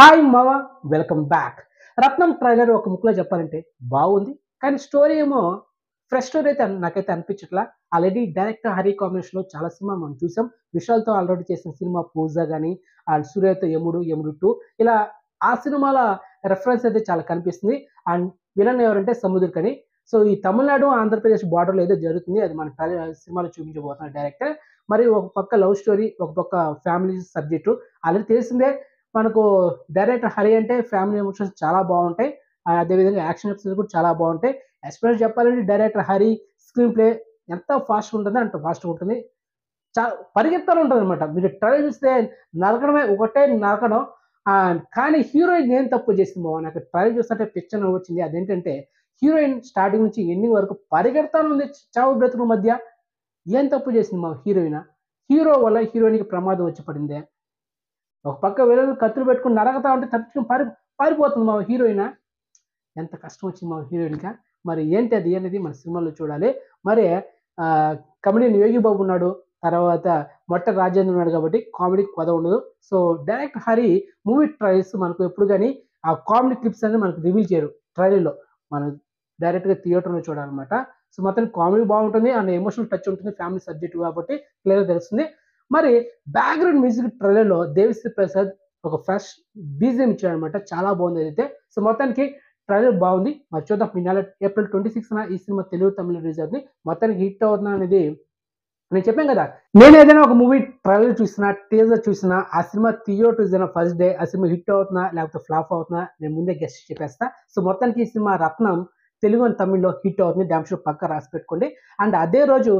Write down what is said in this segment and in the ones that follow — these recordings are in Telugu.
హాయ్ మామ, వెల్కమ్ బ్యాక్. 'రత్నం' ట్రైలర్ ఒక ముక్కలో చెప్పాలంటే బాగుంది. కానీ స్టోరీ ఏమో ఫ్రెష్ స్టోరీ అయితే నాకైతే అనిపించట్లా. ఆల్రెడీ డైరెక్టర్ 'హరి' కాంబినేషన్‌లో చాలా సినిమా మనం చూసాం. విశాల్‌తో ఆల్రెడీ చేసిన సినిమా 'పూజ' గాని, అండ్ సూర్యతో 'యముడు', 'యముడు 2' ఇలా ఆ సినిమాల రిఫరెన్స్ అయితే చాలా కనిపిస్తుంది. అండ్ విలన్ ఎవరంటే సముద్రఖని. సో, ఈ తమిళనాడు, ఆంధ్రప్రదేశ్ బార్డర్‌లో ఏదో జరుగుతుంది. అది మన సినిమాలో చూపించబోతున్నాడు డైరెక్టర్. మరి ఒక పక్క లవ్ స్టోరీ, ఒక పక్క ఫ్యామిలీ సబ్జెక్టు. ఆల్రెడీ తెలిసిందే మనకు డైరెక్టర్ 'హరి' అంటే ఫ్యామిలీ ఎమోషన్స్ చాలా బావుంటాయి. అదేవిధంగా యాక్షన్ ఎపిసోడ్స్ కూడా చాలా బావుంటాయి. ఎస్పెషల్లీ చెప్పాలంటే డైరెక్టర్ 'హరి' స్క్రీన్ ప్లే ఎంత ఫాస్ట్‌గా ఉంటుందో అంత ఫాస్ట్‌గా ఉంటుంది. చా పరిగెత్తాలి ఉంటదనమాట. మీరు ట్రైలర్ చూస్తే నరకడమే ఒకటే నరకడం. కానీ హీరోయిన్ ఏం తప్పు చేసింది మామ నాకు ట్రైలర్ చూస్తుంటే పిచ్చ నవ్వొచ్చింది. అదేంటంటే హీరోయిన్ స్టార్టింగ్ నుంచి ఎండింగ్ వరకు పరిగెడతానే ఉంది చావు బ్రతుకుల మధ్య. ఏం తప్పు చేసింది మామ హీరోయిన్? హీరో వల్ల హీరోయిన్‌కి ప్రమాదం వచ్చి పడిందే. ఒక పక్క విలన్ కత్తులు పెట్టుకొని నరకతా ఉంటే తప్పించుకొని పారిపోతుంది మా హీరోయిన్. ఎంత కష్టం వచ్చింది మా హీరోయిన్‌కా. మరి ఏంటి అది అనేది మన సినిమాలో చూడాలి. మరి కమెడియన్ 'యోగి బాబు' ఉన్నాడు. తర్వాత మొట్ట రాజేంద్ర ఉన్నాడు కాబట్టి కామెడీకి కొదవ ఉండదు. So, director 'Hari' movie trails మనకు ఎప్పుడు గాని ఆ కామెడీ క్లిప్స్ అనేది మనకు రివీల్ చేయరు ట్రైలర్‌లో. మనం డైరెక్ట్‌గా థియేటర్‌లో చూడాలన్నమాట. సో, మొత్తానికి కామెడీ బాగుంటుంది. అండ్ ఎమోషనల్ టచ్ ఉంటుంది. ఫ్యామిలీ సబ్జెక్ట్ కాబట్టి క్లియర్‌గా తెలుస్తుంది. మరి బ్యాక్‌గ్రౌండ్ మ్యూజిక్ ట్రైలర్‌లో 'దేవిశ్రీ ప్రసాద్' ఒక ఫ్రెష్ బీజీఎం ఇచ్చాడన్నమాట. చాలా బాగుంది అదైతే. సో, మొత్తానికి ట్రైలర్ బాగుంది. మరి చూద్దాం ఈ నెల ఏప్రిల్ 26న ఈ సినిమా తెలుగు, తమిళ్ రిలీజ్ అవుతుంది. మొత్తానికి హిట్ అవుతుందా అనేది నేను చెప్పాను కదా! నేను ఏదైనా ఒక మూవీ ట్రైలర్ చూసినా, టీజర్ చూసినా, ఆ సినిమా థియేటర్ రిలీజ్ అయిన ఫస్ట్ డే ఆ సినిమా హిట్ అవుతుందా? లేకపోతే ఫ్లాప్ అవుతుందా? నేను ముందే గెస్ చెప్పేస్తా. సో, మొత్తానికి ఈ సినిమా 'రత్నం' తెలుగు అండ్ తమిళ్‌లో హిట్ అవుతుంది. డామ్ షూర్ పక్కా రాసి పెట్టుకోండి. అండ్ అదే రోజు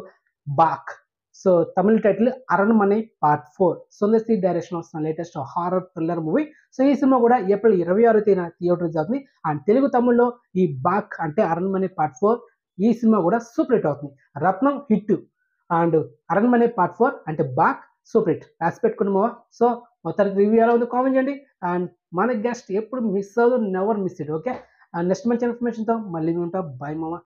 'Baak' so, Tamil title 'Aranmanai part 4' Sundar C డైరెక్షన్‌లో వస్తున్న latest horror thriller movie. So, ఈ సినిమా కూడా ఏప్రిల్ 26వ తేదీన థియేటర్ రిలీజ్ అవుతుంది. అండ్ తెలుగు, తమిళ్‌లో ఈ 'బాక్' అంటే 'అరణ్మனை పార్ట్ 4' ఈ సినిమా కూడా సూపర్ హిట్ అవుతుంది. 'రత్నం' హిట్ అండ్ 'అరణ్మனை పార్ట్ 4' అంటే 'బాక్' సూపర్ హిట్. రాసి పెట్టుకోండి మామ. సో, మొత్తానికి రివ్యూ ఎలా ఉందో కామెంట్ చేయండి. అండ్ మన గెస్ట్ ఎప్పుడు మిస్ అవ్వదు. Never miss it. Okay. Next మంచి ఇన్ఫర్మేషన్‌తో మళ్ళీ ఉంటాం. బై మామ.